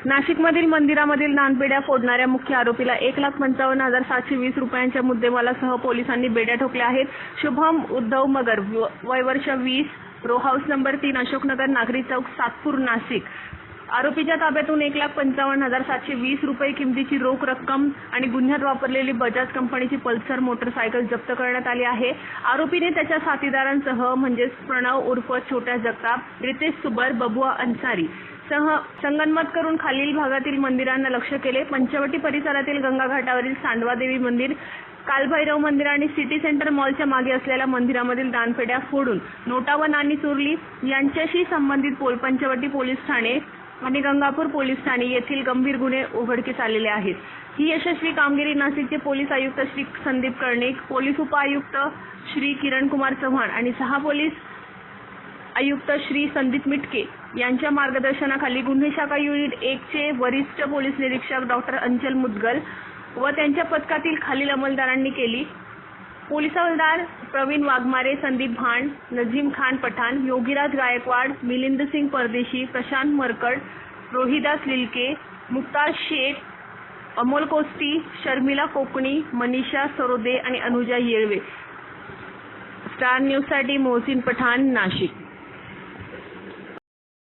नाशिकमधील मंदिरामधील दानपेढ्या फोडणाऱ्या मुख्य आरोपीला 1,55,720 रुपयांच्या मुद्देमालासह पोलिसांनी बेड्या ठोकल्या आहेत. शुभम उद्धव मगर, वय वर्ष 20, रो हाऊस नंबर 3, अशोकनगर, नागरी चौक, सातपूर, नाशिक. आरोपीच्या ताब्यातून 1,55,720 रुपये किमतीची रोख रक्कम आणि गुन्ह्यात वापरलेली बजाज कंपनीची पल्सर मोटरसायकल जप्त करण्यात आली आहे. आरोपीने त्याच्या साथीदारांसह म्हणजेच प्रणव उर्फ छोट्या जगताप, रितेश सुबर, बबुआ अन्सारी संगनमत करून खालील भागातील मंदिरांना लक्ष्य केले. पंचवटी परिसरातील गंगा घाटावरील सांडवादेवी मंदिर, कालभैरव मंदिर आणि सिटी सेंटर मॉलच्या मागे असलेल्या मंदिरामधील दानपेढ्या फोडून नोटा व नाणी चोरली. यांच्याशी संबंधित पंचवटी पोलीस ठाणे आणि गंगापूर पोलीस ठाणे येथील गंभीर गुन्हे उघडकीस आलेले आहेत. ही यशस्वी कामगिरी नाशिकचे पोलीस आयुक्त श्री संदीप कर्णिक, पोलीस उपआयुक्त श्री किरणकुमार चव्हाण आणि पोलीस आयुक्त श्री संदीप मिटके यांच्या मार्गदर्शनाखाली गुन्हे शाखा युनिट 1 चे वरिष्ठ पोलीस निरीक्षक डॉक्टर अंचल मुदगल व त्यांच्या पथकातील खालील अंमलदारांनी केली. पोलीस हवालदार प्रवीण वाघमारे, संदीप भांड, नजीम खान पठाण, योगीराज गायकवाड, मिलिंद सिंग परदेशी, प्रशांत मरकड, रोहिदास लिलके, मुक्तार शेख, अमोल कोस्टी, शर्मिला कोकणी, मनीषा सरोदे आणि अनुजा येळवे. स्टार न्यूजसाठी मोहसिन पठाण, नाशिक.